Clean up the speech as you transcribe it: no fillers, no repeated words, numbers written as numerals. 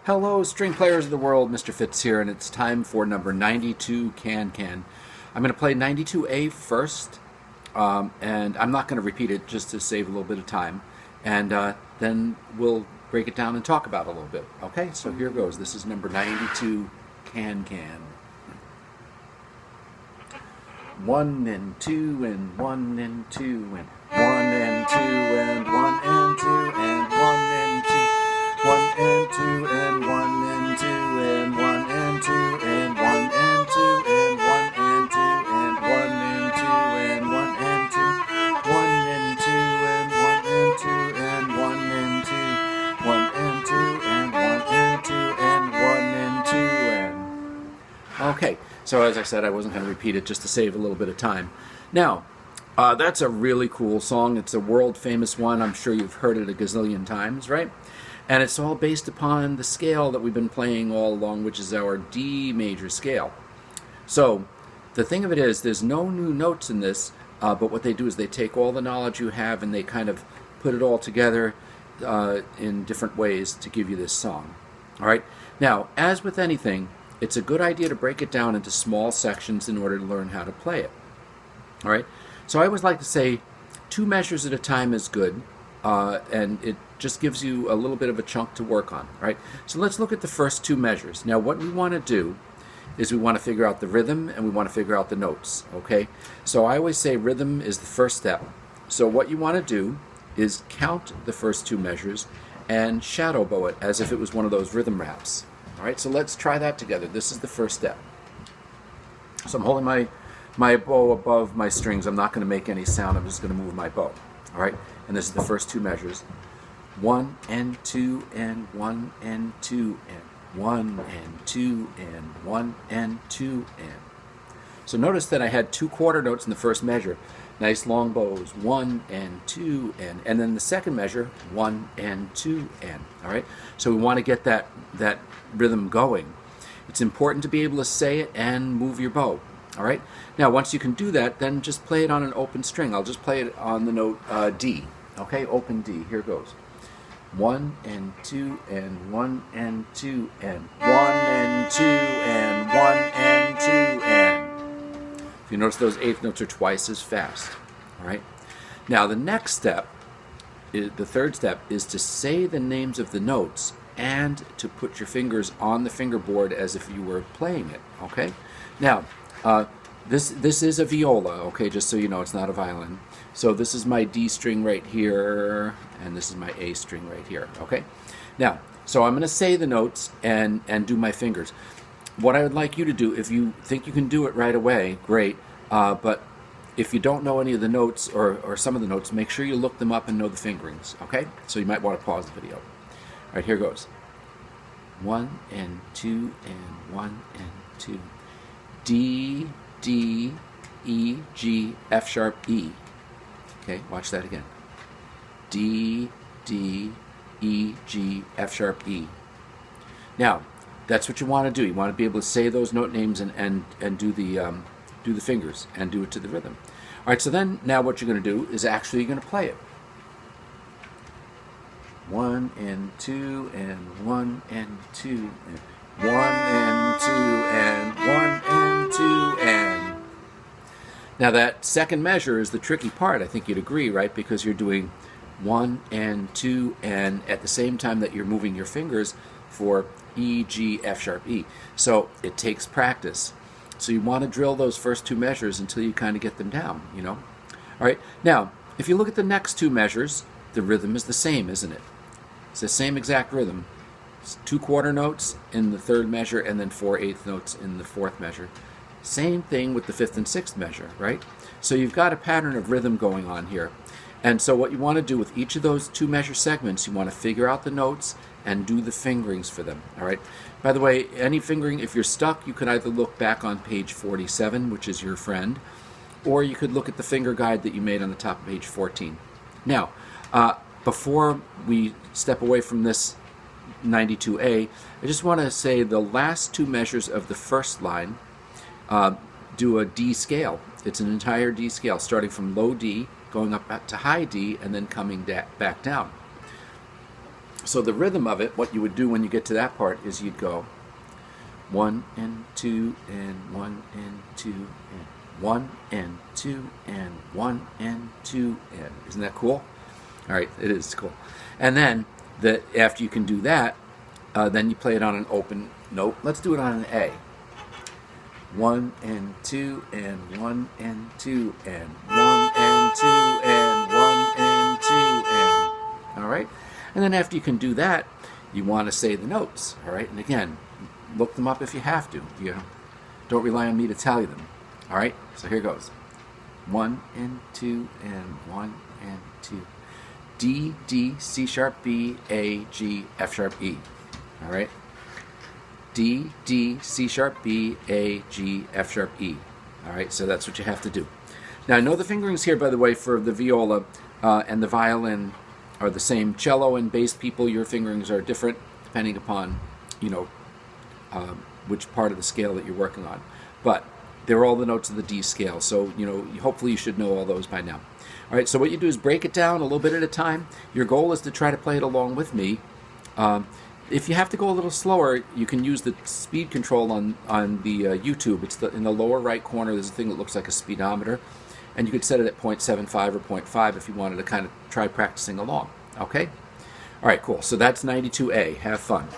Hello, string players of the world. Mr. Fitz here, and it's time for number 92, Can Can. I'm going to play 92A first, and I'm not going to repeat it just to save a little bit of time, and then we'll break it down and talk about it a little bit. Okay, so here goes. This is number 92, Can Can. 1 and 2 and 1 and 2 and 1 and 2 and 1 and 2 and 1 and 2. 1 and 2 and 1 and 2 and 1 and 2 and 1 and 2 and 1 and 2 and 1 and 2 and 1 and 2. 1 and 2 and 1 and 2 and 1 and 2. 1 and 2 and 1 and 2 and 1 and 2 and... Okay, so as I said, I wasn't going to repeat it just to save a little bit of time. Now, that's a really cool song. It's a world famous one. I'm sure you've heard it a gazillion times, right? And it's all based upon the scale that we've been playing all along, which is our D major scale. So the thing of it is, there's no new notes in this, but what they do is they take all the knowledge you have and they kind of put it all together in different ways to give you this song. All right. Now, as with anything, it's a good idea to break it down into small sections in order to learn how to play it. All right. So I always like to say 2 measures at a time is good, and it just gives you a little bit of a chunk to work on, right? So let's look at the first 2 measures. Now what we want to do is we want to figure out the rhythm and we want to figure out the notes, okay? So I always say rhythm is the first step. So what you want to do is count the first 2 measures and shadow bow it as if it was one of those rhythm raps. All right, so let's try that together. This is the first step. So I'm holding my bow above my strings. I'm not going to make any sound. I'm just going to move my bow. All right, and this is the first 2 measures. 1 and 2 and 1 and 2 and 1 and 2 and 1 and 2 and. So notice that I had 2 quarter notes in the first measure. Nice long bows. 1 and 2 and then the second measure 1 and 2 and. All right. So we want to get that rhythm going. It's important to be able to say it and move your bow. All right. Now once you can do that, then just play it on an open string. I'll just play it on the note D. Okay, open D. Here goes. 1 and 2 and 1 and 2 and 1 and 2 and 1 and 2 and. If you notice, those 8th notes are twice as fast. All right. Now the next step, the third step, is to say the names of the notes and to put your fingers on the fingerboard as if you were playing it. Okay. Now this is a viola. Okay, just so you know, it's not a violin. So this is my D string right here, and this is my A string right here, okay? Now, so I'm going to say the notes and do my fingers. What I would like you to do, if you think you can do it right away, great, but if you don't know any of the notes or some of the notes, make sure you look them up and know the fingerings, okay? So you might want to pause the video. All right, here goes. 1 and 2 and 1 and 2. D, D, E, G, F sharp, E. Okay, watch that again. D, D, E, G, F sharp, E. Now, that's what you want to do. You want to be able to say those note names and do the fingers and do it to the rhythm. All right, so then now what you're going to do is actually you're going to play it. 1 and 2 and 1 and 2 and 1 and 2 and 1 and 2 and. Now that second measure is the tricky part, I think you'd agree, right? Because you're doing 1 and 2 and at the same time that you're moving your fingers for E, G, F sharp, E. So it takes practice. So you want to drill those first 2 measures until you kind of get them down, you know? All right, now, if you look at the next 2 measures, the rhythm is the same, isn't it? It's the same exact rhythm. It's 2 quarter notes in the 3rd measure and then 4 8th notes in the 4th measure. Same thing with the 5th and 6th measure, right? So you've got a pattern of rhythm going on here. And so what you want to do with each of those 2 measure segments, you want to figure out the notes and do the fingerings for them, all right? By the way, any fingering, if you're stuck, you can either look back on page 47, which is your friend, or you could look at the finger guide that you made on the top of page 14. Now, before we step away from this 92A, I just want to say the last 2 measures of the first line do a D scale. It's an entire D scale, starting from low D, going up to high D, and then coming back down. So the rhythm of it, what you would do when you get to that part is you'd go 1 and 2 and 1 and 2 and 1 and 2 and 1 and 2 and. Isn't that cool? All right, it is cool. And then after you can do that, then you play it on an open note. Let's do it on an A. 1 and 2 and 1 and 2 and 1 and 2 and 1 and 2 and. All right? And then after you can do that, you want to say the notes. All right? And again, look them up if you have to. You don't rely on me to tell you them. All right? So here goes. 1 and 2 and 1 and 2. D, D, C sharp, B, A, G, F sharp, E. All right? D, D, C sharp, B, A, G, F sharp, E. All right, so that's what you have to do. Now, I know the fingerings here, by the way, for the viola and the violin are the same. Cello and bass people, your fingerings are different depending upon, which part of the scale that you're working on. But they're all the notes of the D scale, so, hopefully you should know all those by now. All right, so what you do is break it down a little bit at a time. Your goal is to try to play it along with me. If you have to go a little slower, you can use the speed control on the YouTube. It's in the lower right corner. There's a thing that looks like a speedometer, and you could set it at 0.75 or 0.5 if you wanted to kind of try practicing along. Okay? All right, cool. So that's 92A. Have fun.